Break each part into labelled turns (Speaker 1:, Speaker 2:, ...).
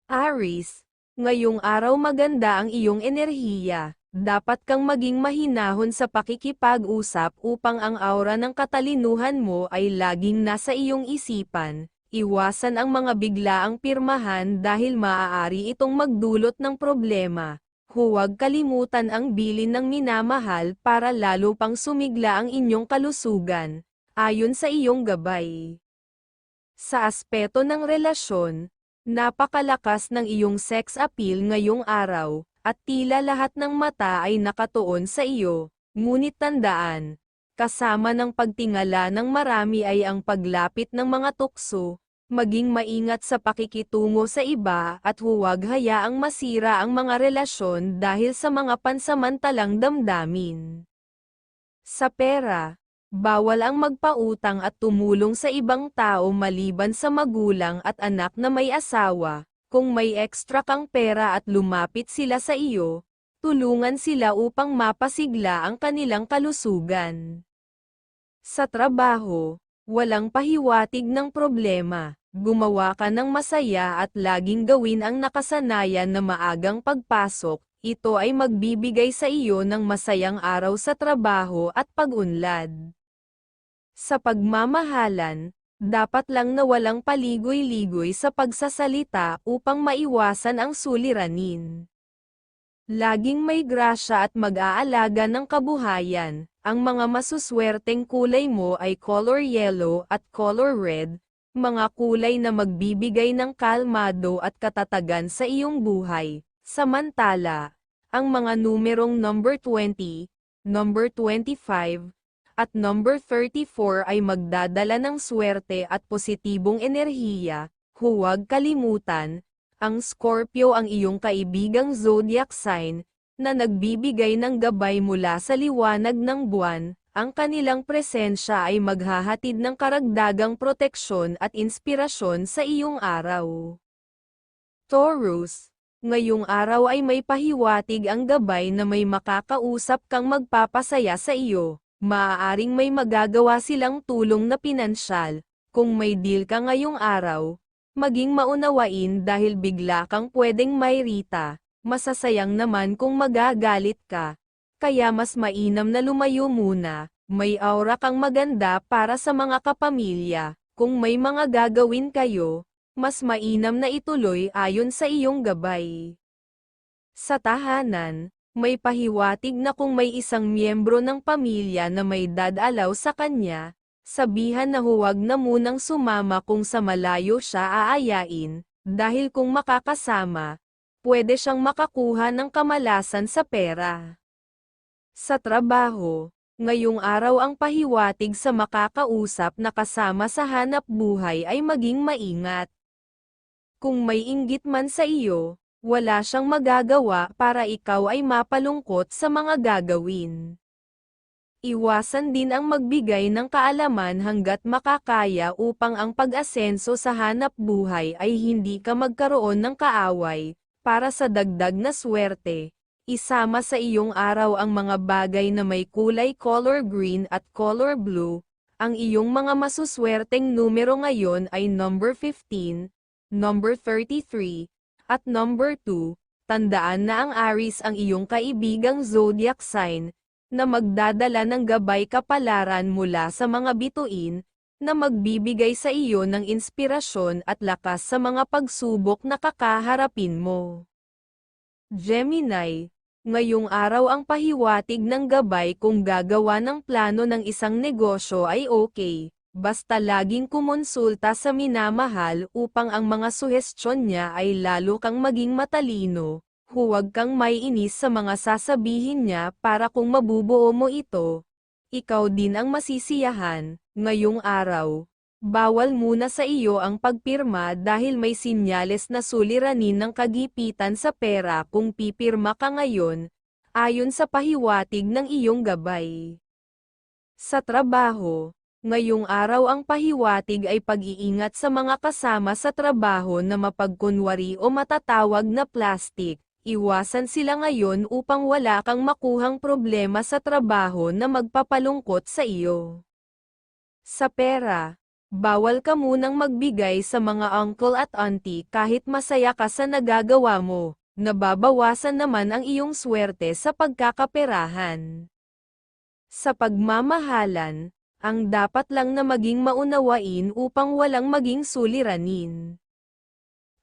Speaker 1: Aries, ngayong araw maganda ang iyong enerhiya. Dapat kang maging mahinahon sa pakikipag-usap upang ang aura ng katalinuhan mo ay laging nasa iyong isipan. Iwasan ang mga biglaang pirmahan dahil maaari itong magdulot ng problema. Huwag kalimutan ang bilin ng minamahal para lalo pang sumigla ang inyong kalusugan, ayon sa iyong gabay. Sa aspeto ng relasyon, napakalakas ng iyong sex appeal ngayong araw, at tila lahat ng mata ay nakatuon sa iyo. Ngunit tandaan, kasama ng pagtingala ng marami ay ang paglapit ng mga tukso. Maging maingat sa pakikitungo sa iba at huwag hayaang masira ang mga relasyon dahil sa mga pansamantalang damdamin. Sa pera, bawal ang magpautang at tumulong sa ibang tao maliban sa magulang at anak na may asawa. Kung may ekstra kang pera at lumapit sila sa iyo, tulungan sila upang mapasigla ang kanilang kalusugan. Sa trabaho, walang pahiwatig ng problema. Gumawa ka ng masaya at laging gawin ang nakasanayan na maagang pagpasok. Ito ay magbibigay sa iyo ng masayang araw sa trabaho at pag-unlad. Sa pagmamahalan, dapat lang na walang paligoy-ligoy sa pagsasalita upang maiwasan ang suliranin. Laging may grasya at mag-aalaga ng kabuhayan. Ang mga masuswerteng kulay mo ay color yellow at color red, mga kulay na magbibigay ng kalmado at katatagan sa iyong buhay. Samantala, ang mga numerong number 20, number 25, at number 34 ay magdadala ng swerte at positibong enerhiya. Huwag kalimutan, ang Scorpio ang iyong kaibigang zodiac sign, na nagbibigay ng gabay mula sa liwanag ng buwan. Ang kanilang presensya ay maghahatid ng karagdagang proteksyon at inspirasyon sa iyong araw. Taurus, ngayong araw ay may pahiwatig ang gabay na may makakausap kang magpapasaya sa iyo. Maaaring may magagawa silang tulong na pinansyal. Kung may deal ka ngayong araw, maging maunawain dahil bigla kang pwedeng mairita. Masasayang naman kung magagalit ka. Kaya mas mainam na lumayo muna. May aura kang maganda para sa mga kapamilya. Kung may mga gagawin kayo, mas mainam na ituloy ayon sa iyong gabay. Sa tahanan, may pahiwatig na kung may isang miyembro ng pamilya na may dadalaw sa kanya, sabihan na huwag na munang sumama kung sa malayo siya aayain, dahil kung makakasama, pwede siyang makakuha ng kamalasan sa pera. Sa trabaho, ngayong araw ang pahiwatig sa makakausap na kasama sa hanap buhay ay maging maingat. Kung may inggit man sa iyo, wala siyang magagawa para ikaw ay mapalungkot sa mga gagawin. Iwasan din ang magbigay ng kaalaman hanggat makakaya upang ang pag-asenso sa hanap buhay ay hindi ka magkaroon ng kaaway. Para sa dagdag na swerte, isama sa iyong araw ang mga bagay na may kulay color green at color blue. Ang iyong mga masuswerteng numero ngayon ay number 15, number 33, at number 2, tandaan na ang Aries ang iyong kaibigang zodiac sign, na magdadala ng gabay kapalaran mula sa mga bituin, na magbibigay sa iyo ng inspirasyon at lakas sa mga pagsubok na kakaharapin mo. Gemini, ngayong araw ang pahiwatig ng gabay kung gagawa ng plano ng isang negosyo ay okay. Basta laging kumonsulta sa minamahal upang ang mga suhestyon niya ay lalo kang maging matalino. Huwag kang maiinis sa mga sasabihin niya para kung mabubuo mo ito, ikaw din ang masisiyahan. Ngayong araw, bawal muna sa iyo ang pagpirma dahil may sinyales na suliranin ng kagipitan sa pera kung pipirma ka ngayon, ayon sa pahiwatig ng iyong gabay. Sa trabaho, ngayong araw ang pahiwatig ay pag-iingat sa mga kasama sa trabaho na mapagkunwari o matatawag na plastic. Iwasan sila ngayon upang wala kang makuhang problema sa trabaho na magpapalungkot sa iyo. Sa pera, bawal ka munang magbigay sa mga uncle at auntie kahit masaya ka sa nagagawa mo, nababawasan naman ang iyong swerte sa pagkakaperahan. Sa pagmamahalan, ang dapat lang na maging maunawain upang walang maging suliranin.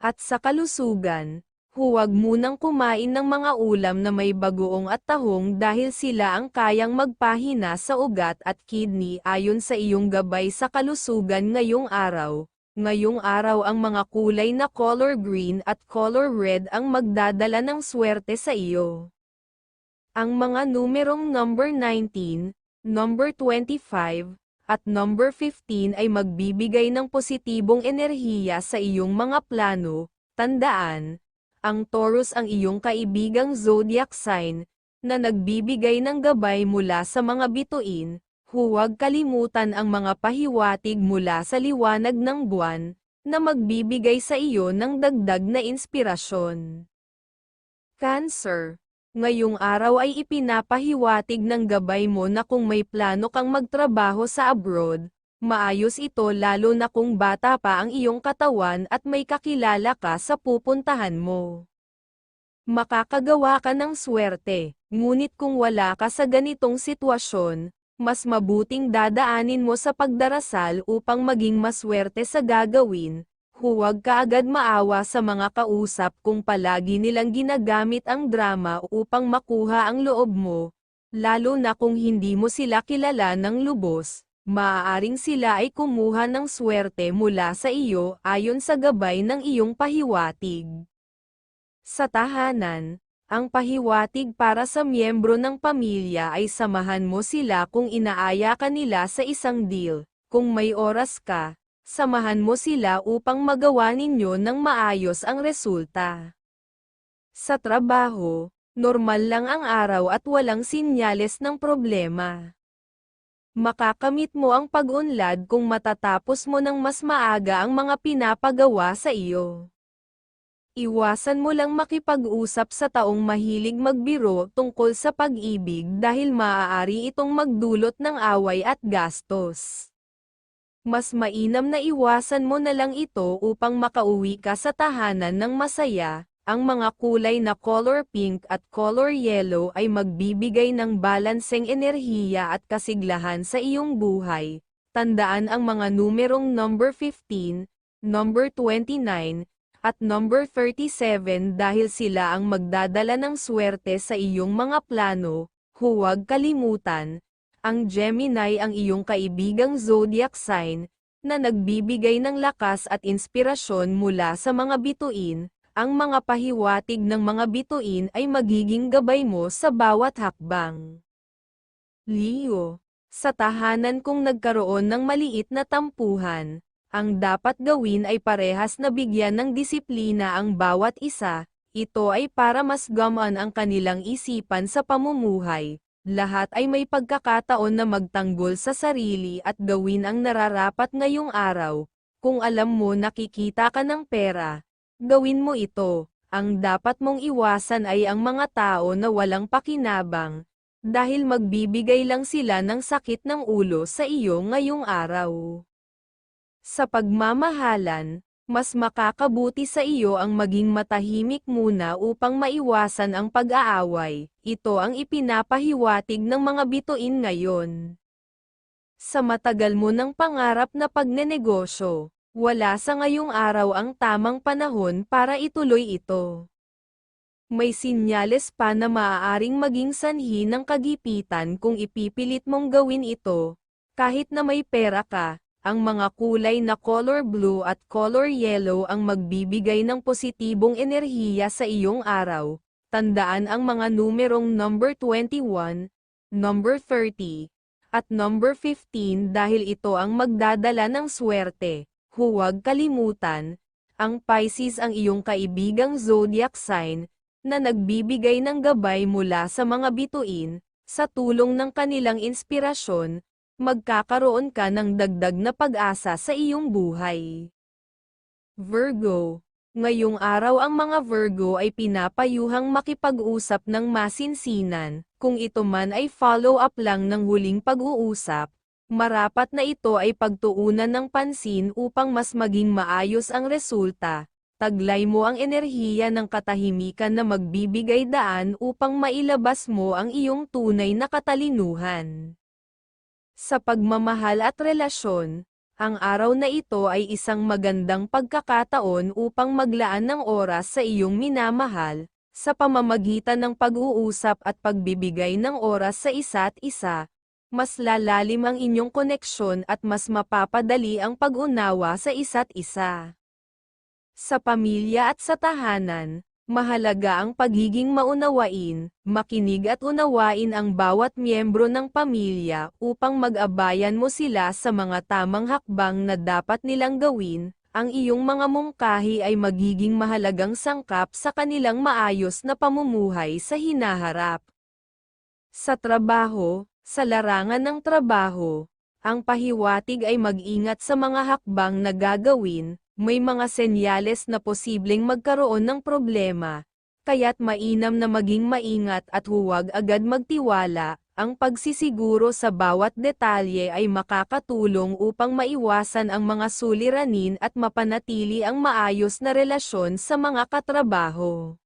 Speaker 1: At sa kalusugan, huwag munang kumain ng mga ulam na may bagoong at tahong dahil sila ang kayang magpahina sa ugat at kidney ayon sa iyong gabay sa kalusugan ngayong araw. Ngayong araw ang mga kulay na color green at color red ang magdadala ng swerte sa iyo. Ang mga numerong number 19, number 25, at number 15 ay magbibigay ng positibong enerhiya sa iyong mga plano. Tandaan, ang Taurus ang iyong kaibigang zodiac sign, na nagbibigay ng gabay mula sa mga bituin. Huwag kalimutan ang mga pahiwatig mula sa liwanag ng buwan, na magbibigay sa iyo ng dagdag na inspirasyon. Cancer, ngayong araw ay ipinapahiwatig ng gabay mo na kung may plano kang magtrabaho sa abroad, maayos ito lalo na kung bata pa ang iyong katawan at may kakilala ka sa pupuntahan mo. Makakagawa ka ng swerte, ngunit kung wala ka sa ganitong sitwasyon, mas mabuting dadaanin mo sa pagdarasal upang maging maswerte sa gagawin. Huwag ka agad maawa sa mga kausap kung palagi nilang ginagamit ang drama upang makuha ang loob mo, lalo na kung hindi mo sila kilala ng lubos. Maaaring sila ay kumuha ng swerte mula sa iyo ayon sa gabay ng iyong pahiwatig. Sa tahanan, ang pahiwatig para sa miyembro ng pamilya ay samahan mo sila kung inaaya ka nila sa isang deal. Kung may oras ka, samahan mo sila upang magawa ninyo ng maayos ang resulta. Sa trabaho, normal lang ang araw at walang sinyales ng problema. Makakamit mo ang pag-unlad kung matatapos mo ng mas maaga ang mga pinapagawa sa iyo. Iwasan mo lang makipag-usap sa taong mahilig magbiro tungkol sa pag-ibig dahil maaari itong magdulot ng away at gastos. Mas mainam na iwasan mo na lang ito upang makauwi ka sa tahanan ng masaya. Ang mga kulay na color pink at color yellow ay magbibigay ng balanseng enerhiya at kasiglahan sa iyong buhay. Tandaan ang mga numerong number 15, number 29, at number 37 dahil sila ang magdadala ng swerte sa iyong mga plano. Huwag kalimutan, ang Gemini ang iyong kaibigang zodiac sign, na nagbibigay ng lakas at inspirasyon mula sa mga bituin. Ang mga pahiwatig ng mga bituin ay magiging gabay mo sa bawat hakbang. Leo, sa tahanan kung nagkaroon ng maliit na tampuhan, ang dapat gawin ay parehas na bigyan ng disiplina ang bawat isa. Ito ay para mas gumaan ang kanilang isipan sa pamumuhay. Lahat ay may pagkakataon na magtanggol sa sarili at gawin ang nararapat ngayong araw. Kung alam mo nakikita ka ng pera, gawin mo ito. Ang dapat mong iwasan ay ang mga tao na walang pakinabang, dahil magbibigay lang sila ng sakit ng ulo sa iyo ngayong araw. Sa pagmamahalan, mas makakabuti sa iyo ang maging matahimik muna upang maiwasan ang pag-aaway. Ito ang ipinapahiwatig ng mga bituin ngayon. Sa matagal mo ng pangarap na pagnenegosyo, wala sa ngayong araw ang tamang panahon para ituloy ito. May sinyales pa na maaaring maging sanhi ng kagipitan kung ipipilit mong gawin ito. Kahit na may pera ka, ang mga kulay na color blue at color yellow ang magbibigay ng positibong enerhiya sa iyong araw. Tandaan ang mga numerong number 21, number 30, at number 15 dahil ito ang magdadala ng swerte. Huwag kalimutan, ang Pisces ang iyong kaibigang zodiac sign, na nagbibigay ng gabay mula sa mga bituin. Sa tulong ng kanilang inspirasyon, magkakaroon ka ng dagdag na pag-asa sa iyong buhay. Virgo, Ngayong araw ang mga Virgo ay pinapayuhang makipag-usap ng masinsinan, kung ito man ay follow-up lang ng huling pag-uusap. Marapat na ito ay pagtuunan ng pansin upang mas maging maayos ang resulta. Taglay mo ang enerhiya ng katahimikan na magbibigay daan upang mailabas mo ang iyong tunay na katalinuhan. Sa pagmamahal at relasyon, ang araw na ito ay isang magandang pagkakataon upang maglaan ng oras sa iyong minamahal, sa pamamagitan ng pag-uusap at pagbibigay ng oras sa isa't isa. Mas lalalim ang inyong koneksyon at mas mapapadali ang pag-unawa sa isa't isa. Sa pamilya at sa tahanan, mahalaga ang pagiging maunawain, makinig at unawain ang bawat miyembro ng pamilya upang mag-abayan mo sila sa mga tamang hakbang na dapat nilang gawin. Ang iyong mga mungkahi ay magiging mahalagang sangkap sa kanilang maayos na pamumuhay sa hinaharap. Sa trabaho, sa larangan ng trabaho, ang pahiwatig ay mag-ingat sa mga hakbang na gagawin. May mga senyales na posibleng magkaroon ng problema, kaya't mainam na maging maingat at huwag agad magtiwala. Ang pagsisiguro sa bawat detalye ay makakatulong upang maiwasan ang mga suliranin at mapanatili ang maayos na relasyon sa mga katrabaho.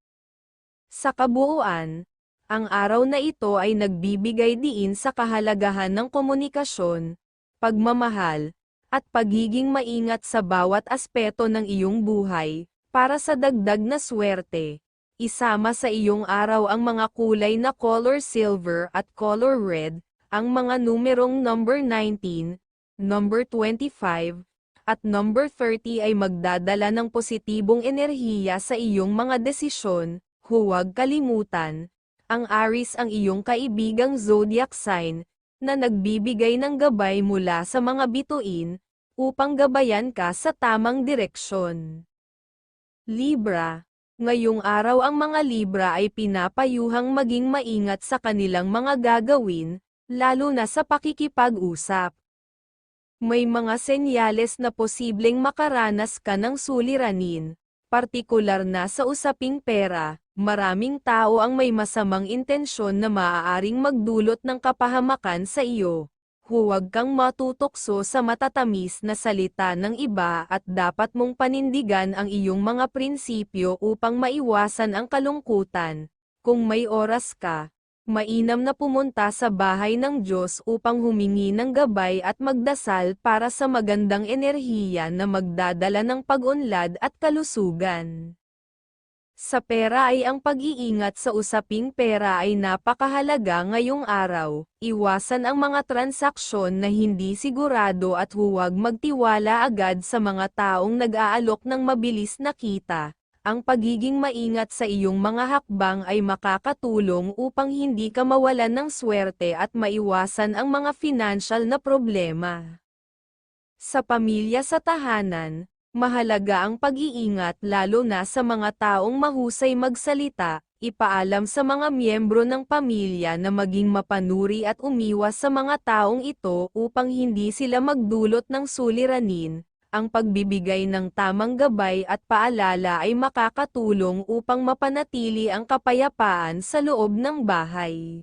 Speaker 1: Sa kabuuan, ang araw na ito ay nagbibigay diin sa kahalagahan ng komunikasyon, pagmamahal, at pagiging maingat sa bawat aspeto ng iyong buhay. Para sa dagdag na swerte, isama sa iyong araw ang mga kulay na color silver at color red, ang mga numerong number 19, number 25, at number 30 ay magdadala ng positibong enerhiya sa iyong mga desisyon. Huwag kalimutan, ang Aries ang iyong kaibigang zodiac sign, na nagbibigay ng gabay mula sa mga bituin, upang gabayan ka sa tamang direksyon. Libra, ngayong araw ang mga Libra ay pinapayuhang maging maingat sa kanilang mga gagawin, lalo na sa pakikipag-usap. May mga senyales na posibleng makaranas ka ng suliranin, partikular na sa usaping pera. Maraming tao ang may masamang intensyon na maaaring magdulot ng kapahamakan sa iyo. Huwag kang matutokso sa matatamis na salita ng iba at dapat mong panindigan ang iyong mga prinsipyo upang maiwasan ang kalungkutan. Kung may oras ka, mainam na pumunta sa bahay ng Diyos upang humingi ng gabay at magdasal para sa magandang enerhiya na magdadala ng pag-unlad at kalusugan. Sa pera ay ang pag-iingat sa usaping pera ay napakahalaga ngayong araw. Iwasan ang mga transaksyon na hindi sigurado at huwag magtiwala agad sa mga taong nag-aalok ng mabilis na kita. Ang pagiging maingat sa iyong mga hakbang ay makakatulong upang hindi ka mawalan ng swerte at maiwasan ang mga financial na problema. Sa pamilya sa tahanan, mahalaga ang pag-iingat lalo na sa mga taong mahusay magsalita. Ipaalam sa mga miyembro ng pamilya na maging mapanuri at umiwas sa mga taong ito upang hindi sila magdulot ng suliranin. Ang pagbibigay ng tamang gabay at paalala ay makakatulong upang mapanatili ang kapayapaan sa loob ng bahay.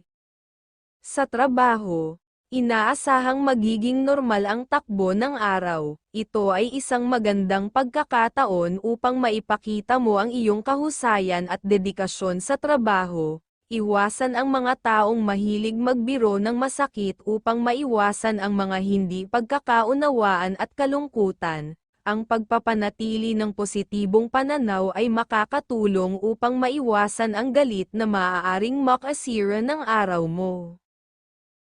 Speaker 1: Sa trabaho, inaasahang magiging normal ang takbo ng araw. Ito ay isang magandang pagkakataon upang maipakita mo ang iyong kahusayan at dedikasyon sa trabaho. Iwasan ang mga taong mahilig magbiro ng masakit upang maiwasan ang mga hindi pagkakaunawaan at kalungkutan. Ang pagpapanatili ng positibong pananaw ay makakatulong upang maiwasan ang galit na maaaring makasira ng araw mo.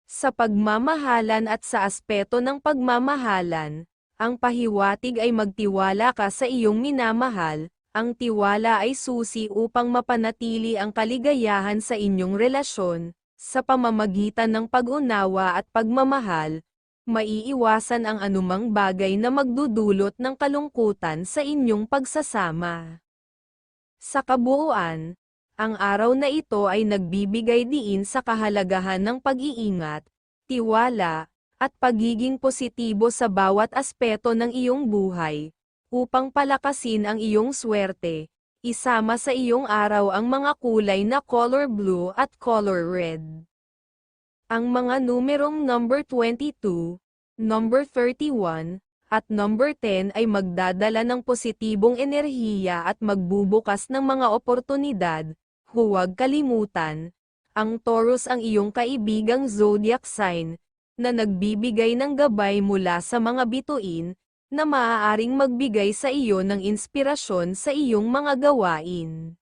Speaker 1: Sa pagmamahalan at sa aspeto ng pagmamahalan, ang pahiwatig ay magtiwala ka sa iyong minamahal. Ang tiwala ay susi upang mapanatili ang kaligayahan sa inyong relasyon. Sa pamamagitan ng pag-unawa at pagmamahal, maiiwasan ang anumang bagay na magdudulot ng kalungkutan sa inyong pagsasama. Sa kabuuan, ang araw na ito ay nagbibigay diin sa kahalagahan ng pag-iingat, tiwala, at pagiging positibo sa bawat aspeto ng iyong buhay. Upang palakasin ang iyong swerte, isama sa iyong araw ang mga kulay na color blue at color red. Ang mga numerong number 22, number 31, at number 10 ay magdadala ng positibong enerhiya at magbubukas ng mga oportunidad. Huwag kalimutan, ang Taurus ang iyong kaibigang zodiac sign, na nagbibigay ng gabay mula sa mga bituin, na maaaring magbigay sa iyo ng inspirasyon sa iyong mga gawain.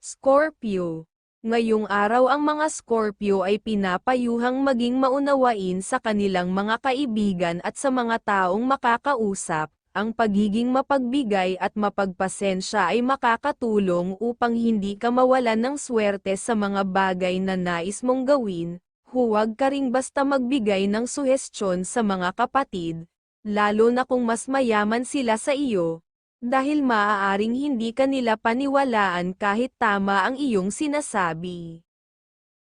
Speaker 1: Scorpio. Ngayong araw ang mga Scorpio ay pinapayuhang maging maunawain sa kanilang mga kaibigan at sa mga taong makakausap. Ang pagiging mapagbigay at mapagpasensya ay makakatulong upang hindi ka mawalan ng swerte sa mga bagay na nais mong gawin. Huwag ka ring basta magbigay ng suhestyon sa mga kapatid, lalo na kung mas mayaman sila sa iyo, dahil maaaring hindi ka nila paniwalaan kahit tama ang iyong sinasabi.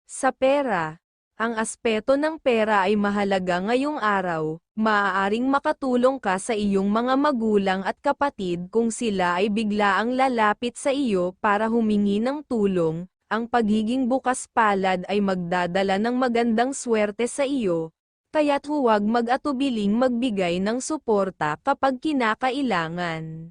Speaker 1: Sa pera, ang aspeto ng pera ay mahalaga ngayong araw. Maaaring makatulong ka sa iyong mga magulang at kapatid kung sila ay biglaang lalapit sa iyo para humingi ng tulong. Ang pagiging bukas palad ay magdadala ng magandang swerte sa iyo, kaya't huwag mag-atubiling magbigay ng suporta kapag kinakailangan.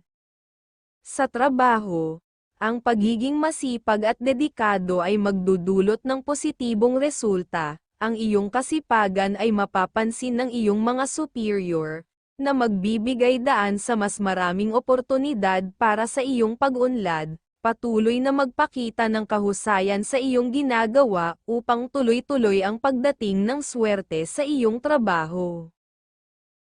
Speaker 1: Sa trabaho, ang pagiging masipag at dedikado ay magdudulot ng positibong resulta. Ang iyong kasipagan ay mapapansin ng iyong mga superior, na magbibigay daan sa mas maraming oportunidad para sa iyong pag-unlad. Patuloy na magpakita ng kahusayan sa iyong ginagawa upang tuloy-tuloy ang pagdating ng swerte sa iyong trabaho.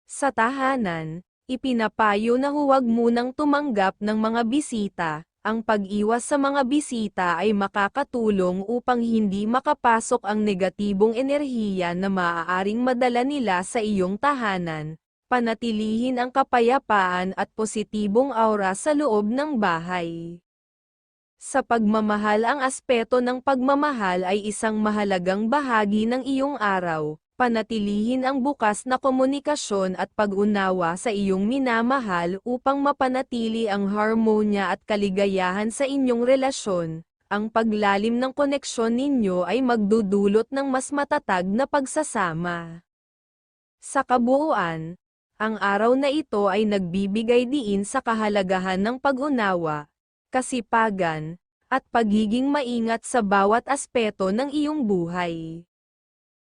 Speaker 1: Sa tahanan, ipinapayo na huwag munang tumanggap ng mga bisita. Ang pag-iwas sa mga bisita ay makakatulong upang hindi makapasok ang negatibong enerhiya na maaaring madala nila sa iyong tahanan. Panatilihin ang kapayapaan at positibong aura sa loob ng bahay. Sa pagmamahal, ang aspeto ng pagmamahal ay isang mahalagang bahagi ng iyong araw. Panatilihin ang bukas na komunikasyon at pag-unawa sa iyong minamahal upang mapanatili ang harmonya at kaligayahan sa inyong relasyon. Ang paglalim ng koneksyon ninyo ay magdudulot ng mas matatag na pagsasama. Sa kabuuan, ang araw na ito ay nagbibigay diin sa kahalagahan ng pag-unawa, kasipagan, at pagiging maingat sa bawat aspeto ng iyong buhay.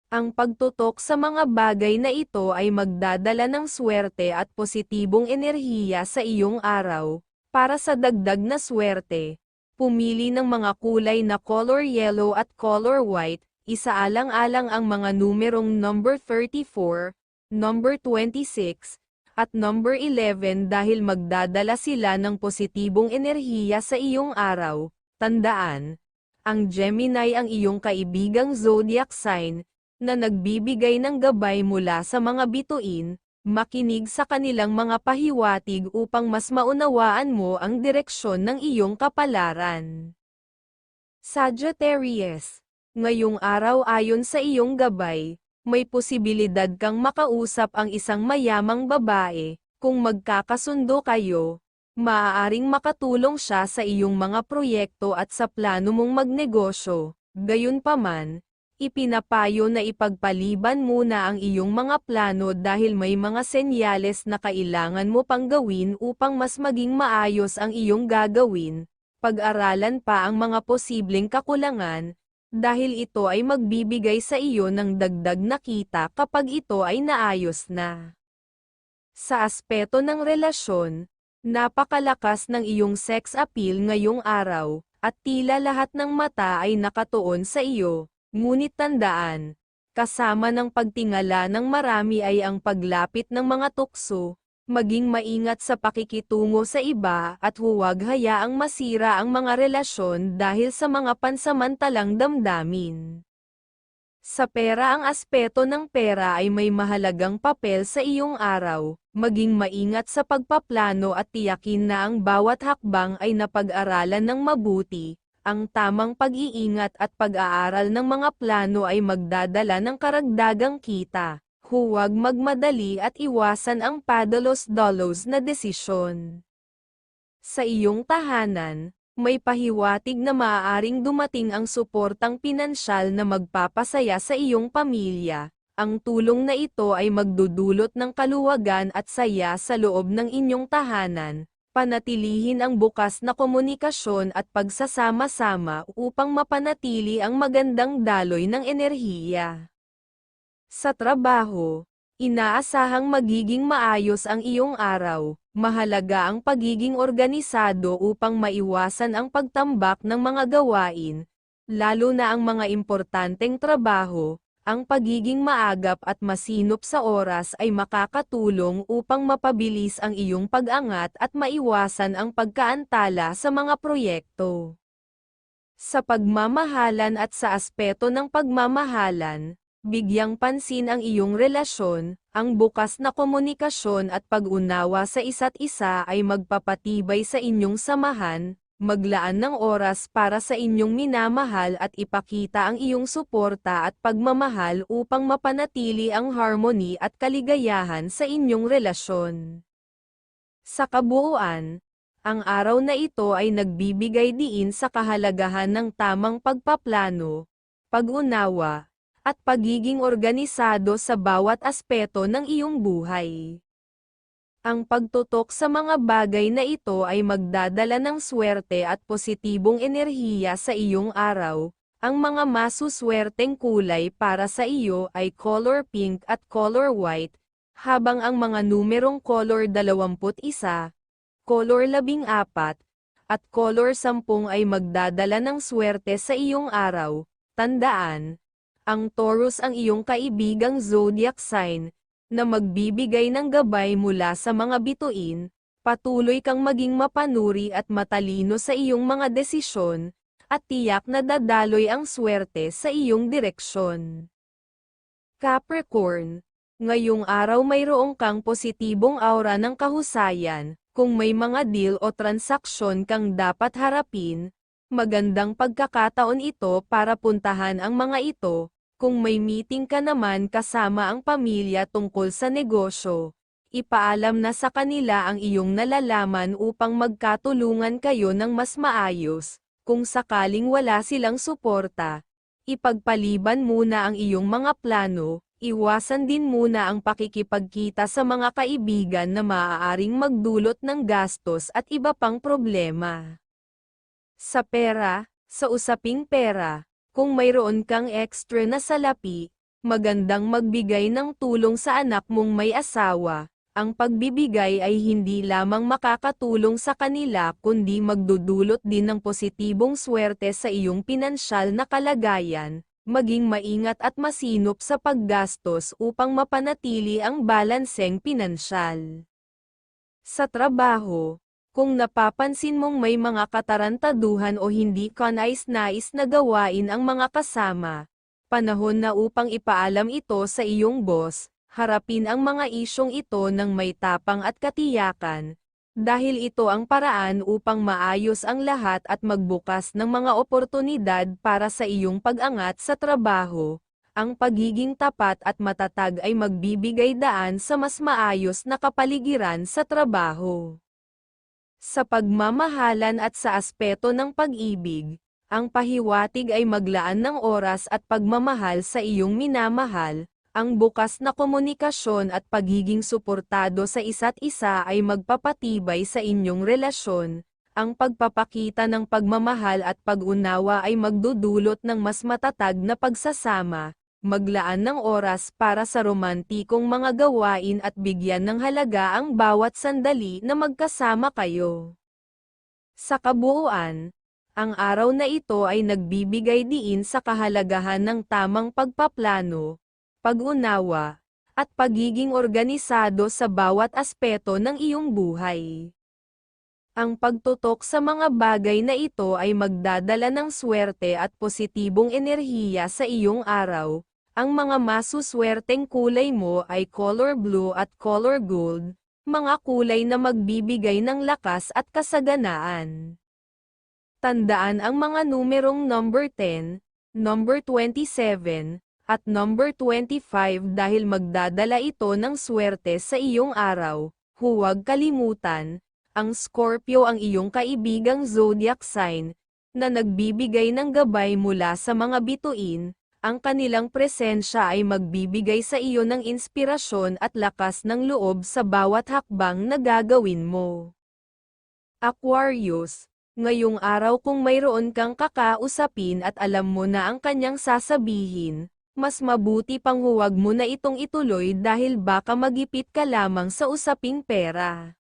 Speaker 1: Ang pagtutok sa mga bagay na ito ay magdadala ng swerte at positibong enerhiya sa iyong araw. Para sa dagdag na swerte, pumili ng mga kulay na color yellow at color white. Isaalang-alang ang mga numerong number 34, number 26, at number 11 dahil magdadala sila ng positibong enerhiya sa iyong araw. Tandaan, ang Gemini ang iyong kaibigang zodiac sign, na nagbibigay ng gabay mula sa mga bituin. Makinig sa kanilang mga pahiwatig upang mas maunawaan mo ang direksyon ng iyong kapalaran. Sagittarius, ngayong araw ayon sa iyong gabay, may posibilidad kang makausap ang isang mayamang babae. Kung magkakasundo kayo, maaaring makatulong siya sa iyong mga proyekto at sa plano mong magnegosyo. Gayunpaman, ipinapayo na ipagpaliban muna ang iyong mga plano dahil may mga senyales na kailangan mo pang gawin upang mas maging maayos ang iyong gagawin. Pag-aralan pa ang mga posibleng kakulangan, dahil ito ay magbibigay sa iyo ng dagdag na kita kapag ito ay naayos na. Sa aspeto ng relasyon, napakalakas ng iyong sex appeal ngayong araw, at tila lahat ng mata ay nakatuon sa iyo. Ngunit tandaan, kasama ng pagtingala ng marami ay ang paglapit ng mga tukso. Maging maingat sa pakikitungo sa iba at huwag hayaang masira ang mga relasyon dahil sa mga pansamantalang damdamin. Sa pera, ang aspeto ng pera ay may mahalagang papel sa iyong araw. Maging maingat sa pagpaplano at tiyakin na ang bawat hakbang ay napag-aralan ng mabuti. Ang tamang pag-iingat at pag-aaral ng mga plano ay magdadala ng karagdagang kita. Huwag magmadali at iwasan ang padalos-dalos na desisyon. Sa iyong tahanan, may pahiwatig na maaaring dumating ang suportang pinansyal na magpapasaya sa iyong pamilya. Ang tulong na ito ay magdudulot ng kaluwagan at saya sa loob ng inyong tahanan. Panatilihin ang bukas na komunikasyon at pagsasama-sama upang mapanatili ang magandang daloy ng enerhiya. Sa trabaho, inaasahang magiging maayos ang iyong araw. Mahalaga ang pagiging organisado upang maiwasan ang pagtambak ng mga gawain, lalo na ang mga importanteng trabaho. Ang pagiging maagap at masinop sa oras ay makakatulong upang mapabilis ang iyong pag-angat at maiwasan ang pagkaantala sa mga proyekto. Sa pagmamahalan at sa aspeto ng pagmamahalan, bigyang pansin ang iyong relasyon, ang bukas na komunikasyon at pag-unawa sa isa't isa ay magpapatibay sa inyong samahan. Maglaan ng oras para sa inyong minamahal at ipakita ang iyong suporta at pagmamahal upang mapanatili ang harmony at kaligayahan sa inyong relasyon. Sa kabuuan, ang araw na ito ay nagbibigay diin sa kahalagahan ng tamang pagpaplano, pag-unawa, at pagiging organisado sa bawat aspeto ng iyong buhay. Ang pagtutok sa mga bagay na ito ay magdadala ng swerte at positibong enerhiya sa iyong araw. Ang mga masuswerteng kulay para sa iyo ay color pink at color white, habang ang mga numerong color 21, color 14, at color 10 ay magdadala ng swerte sa iyong araw. Tandaan, ang Taurus ang iyong kaibigang zodiac sign, na magbibigay ng gabay mula sa mga bituin. Patuloy kang maging mapanuri at matalino sa iyong mga desisyon, at tiyak na dadaloy ang swerte sa iyong direksyon. Capricorn, ngayong araw mayroong kang positibong aura ng kahusayan. Kung may mga deal o transaksyon kang dapat harapin, magandang pagkakataon ito para puntahan ang mga ito. Kung may meeting ka naman kasama ang pamilya tungkol sa negosyo, ipaalam na sa kanila ang iyong nalalaman upang magkatulungan kayo ng mas maayos. Kung sakaling wala silang suporta, ipagpaliban muna ang iyong mga plano. Iwasan din muna ang pakikipagkita sa mga kaibigan na maaaring magdulot ng gastos at iba pang problema. Sa pera, sa usaping pera, kung mayroon kang extra na salapi, magandang magbigay ng tulong sa anak mong may asawa. Ang pagbibigay ay hindi lamang makakatulong sa kanila kundi magdudulot din ng positibong swerte sa iyong pinansyal na kalagayan. Maging maingat at masinop sa paggastos upang mapanatili ang balanseng pinansyal. Sa trabaho, kung napapansin mong may mga katarantaduhan o hindi ka nais-nais na gawain ang mga kasama, panahon na upang ipaalam ito sa iyong boss. Harapin ang mga isyong ito ng may tapang at katiyakan, dahil ito ang paraan upang maayos ang lahat at magbukas ng mga oportunidad para sa iyong pag-angat sa trabaho. Ang pagiging tapat at matatag ay magbibigay daan sa mas maayos na kapaligiran sa trabaho. Sa pagmamahalan at sa aspeto ng pag-ibig, ang pahiwatig ay maglaan ng oras at pagmamahal sa iyong minamahal. Ang bukas na komunikasyon at pagiging suportado sa isa't isa ay magpapatibay sa inyong relasyon. Ang pagpapakita ng pagmamahal at pag-unawa ay magdudulot ng mas matatag na pagsasama. Maglaan ng oras para sa romantikong mga gawain at bigyan ng halaga ang bawat sandali na magkasama kayo. Sa kabuuan, ang araw na ito ay nagbibigay diin sa kahalagahan ng tamang pagpaplano, pag-unawa, at pagiging organisado sa bawat aspeto ng iyong buhay. Ang pagtutok sa mga bagay na ito ay magdadala ng swerte at positibong enerhiya sa iyong araw. Ang mga masuswerteng kulay mo ay color blue at color gold, mga kulay na magbibigay ng lakas at kasaganaan. Tandaan ang mga numerong number 10, number 27, At number 25 dahil magdadala ito ng swerte sa iyong araw, huwag kalimutan, ang Scorpio ang iyong kaibigang zodiac sign, na nagbibigay ng gabay mula sa mga bituin, ang kanilang presensya ay magbibigay sa iyo ng inspirasyon at lakas ng loob sa bawat hakbang na gagawin mo. Aquarius, ngayong araw kung mayroon kang kakausapin at alam mo na ang kanyang sasabihin, mas mabuti pang huwag mo na itong ituloy dahil baka magipit ka lamang sa usaping pera.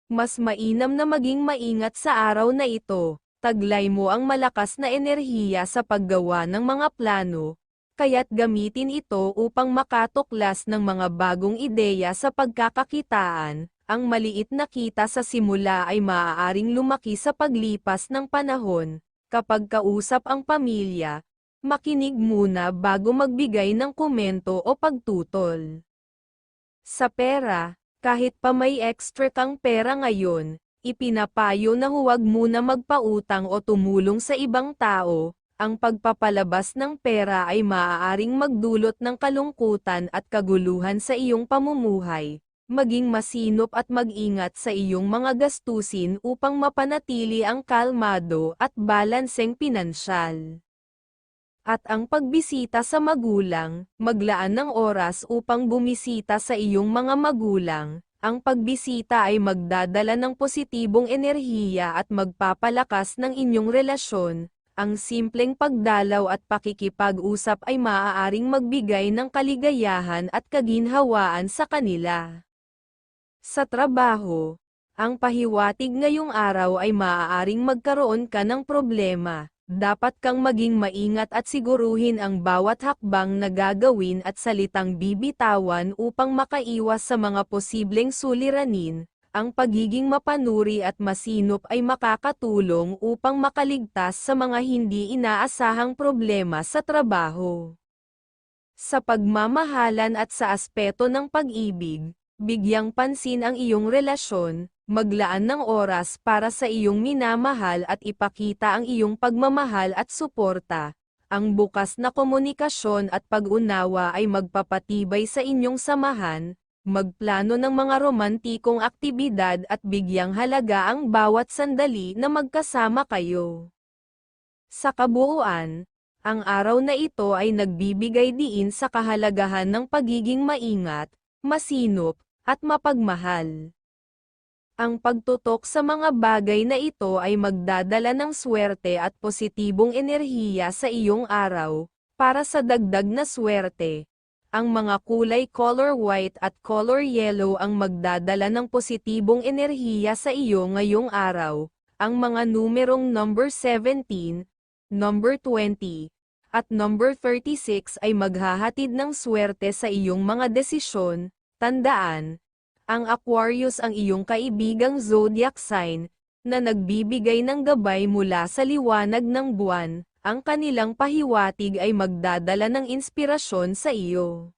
Speaker 1: Mas mainam na maging maingat sa araw na ito, taglay mo ang malakas na enerhiya sa paggawa ng mga plano, kaya't gamitin ito upang makatuklas ng mga bagong ideya sa pagkakakitaan. Ang maliit na kita sa simula ay maaaring lumaki sa paglipas ng panahon, kapag kausap ang pamilya. Makinig muna bago magbigay ng komento o pagtutol. Sa pera, kahit pa may extra kang pera ngayon, ipinapayo na huwag muna magpautang o tumulong sa ibang tao. Ang pagpapalabas ng pera ay maaaring magdulot ng kalungkutan at kaguluhan sa iyong pamumuhay. Maging masinop at mag-ingat sa iyong mga gastusin upang mapanatili ang kalmado at balanseng pinansyal. At ang pagbisita sa magulang, maglaan ng oras upang bumisita sa iyong mga magulang. Ang pagbisita ay magdadala ng positibong enerhiya at magpapalakas ng inyong relasyon. Ang simpleng pagdalaw at pakikipag-usap ay maaaring magbigay ng kaligayahan at kaginhawaan sa kanila. Sa trabaho, ang pahiwatig ngayong araw ay maaaring magkaroon ka ng problema. Dapat kang maging maingat at siguruhin ang bawat hakbang na gagawin at salitang bibitawan upang makaiwas sa mga posibleng suliranin. Ang pagiging mapanuri at masinop ay makakatulong upang makaligtas sa mga hindi inaasahang problema sa trabaho. Sa pagmamahalan at sa aspeto ng pag-ibig, bigyang pansin ang iyong relasyon. Maglaan ng oras para sa iyong minamahal at ipakita ang iyong pagmamahal at suporta. Ang bukas na komunikasyon at pag-unawa ay magpapatibay sa inyong samahan. Magplano ng mga romantikong aktibidad at bigyang halaga ang bawat sandali na magkasama kayo. Sa kabuuan, ang araw na ito ay nagbibigay diin sa kahalagahan ng pagiging maingat, masinop, at mapagmahal. Ang pagtutok sa mga bagay na ito ay magdadala ng swerte at positibong enerhiya sa iyong araw. Para sa dagdag na swerte, ang mga kulay color white at color yellow ang magdadala ng positibong enerhiya sa iyo ngayong araw. Ang mga numerong number 17, number 20, at number 36 ay maghahatid ng swerte sa iyong mga desisyon. Tandaan, ang Aquarius ang iyong kaibigang zodiac sign, na nagbibigay ng gabay mula sa liwanag ng buwan. Ang kanilang pahiwatig ay magdadala ng inspirasyon sa iyo.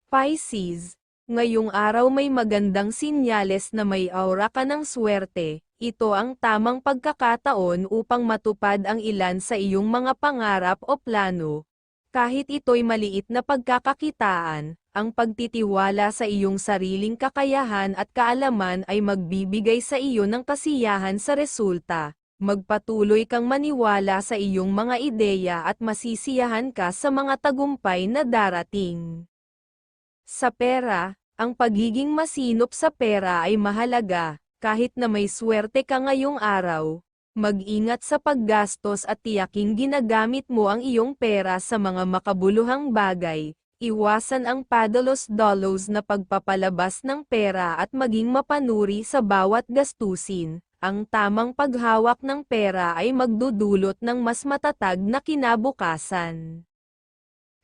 Speaker 1: Pisces, ngayong araw may magandang sinyales na may aura ka ng swerte. Ito ang tamang pagkakataon upang matupad ang ilan sa iyong mga pangarap o plano. Kahit ito'y maliit na pagkakakitaan, ang pagtitiwala sa iyong sariling kakayahan at kaalaman ay magbibigay sa iyo ng kasiyahan sa resulta. Magpatuloy kang maniwala sa iyong mga ideya at masisiyahan ka sa mga tagumpay na darating. Sa pera, ang pagiging masinop sa pera ay mahalaga, kahit na may swerte ka ngayong araw. Mag-ingat sa paggastos at tiyaking ginagamit mo ang iyong pera sa mga makabuluhang bagay. Iwasan ang padalos-dalos na pagpapalabas ng pera at maging mapanuri sa bawat gastusin. Ang tamang paghawak ng pera ay magdudulot ng mas matatag na kinabukasan.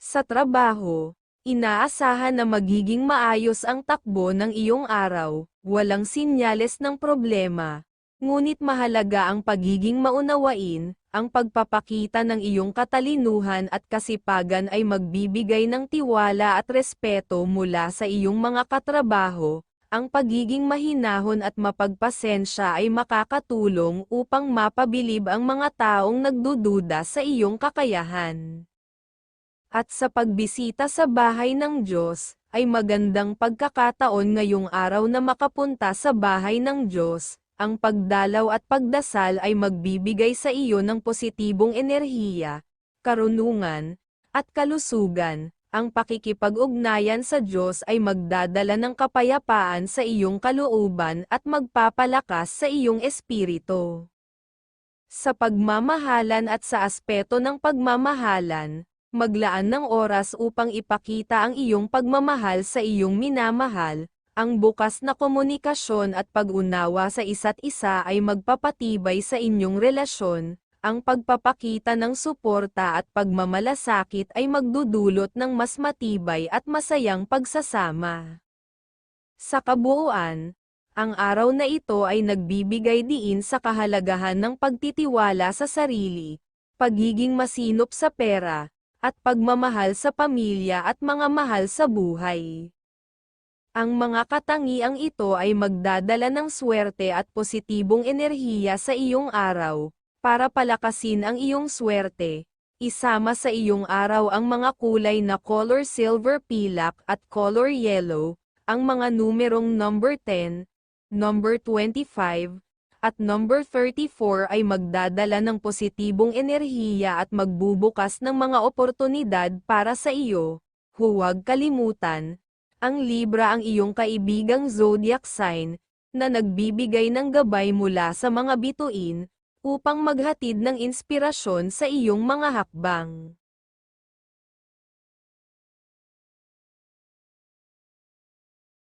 Speaker 1: Sa trabaho, inaasahan na magiging maayos ang takbo ng iyong araw, walang sinyales ng problema. Ngunit mahalaga ang pagiging maunawain, ang pagpapakita ng iyong katalinuhan at kasipagan ay magbibigay ng tiwala at respeto mula sa iyong mga katrabaho. Ang pagiging mahinahon at mapagpasensya ay makakatulong upang mapabilib ang mga taong nagdududa sa iyong kakayahan. At sa pagbisita sa bahay ng Diyos, ay magandang pagkakataon ngayong araw na makapunta sa bahay ng Diyos. Ang pagdalaw at pagdasal ay magbibigay sa iyo ng positibong enerhiya, karunungan, at kalusugan. Ang pakikipag-ugnayan sa Diyos ay magdadala ng kapayapaan sa iyong kalooban at magpapalakas sa iyong espiritu. Sa pagmamahalan at sa aspeto ng pagmamahalan, maglaan ng oras upang ipakita ang iyong pagmamahal sa iyong minamahal. Ang bukas na komunikasyon at pag-unawa sa isa't isa ay magpapatibay sa inyong relasyon. Ang pagpapakita ng suporta at pagmamalasakit ay magdudulot ng mas matibay at masayang pagsasama. Sa kabuuan, ang araw na ito ay nagbibigay diin sa kahalagahan ng pagtitiwala sa sarili, pagiging masinop sa pera, at pagmamahal sa pamilya at mga mahal sa buhay. Ang mga katangiang ito ay magdadala ng swerte at positibong enerhiya sa iyong araw. Para palakasin ang iyong swerte, isama sa iyong araw ang mga kulay na color silver pilak at color yellow, ang mga numerong number 10, number 25, at number 34 ay magdadala ng positibong enerhiya at magbubukas ng mga oportunidad para sa iyo. Huwag kalimutan, ang Libra ang iyong kaibigang zodiac sign, na nagbibigay ng gabay mula sa mga bituin, upang maghatid ng inspirasyon sa iyong mga hakbang.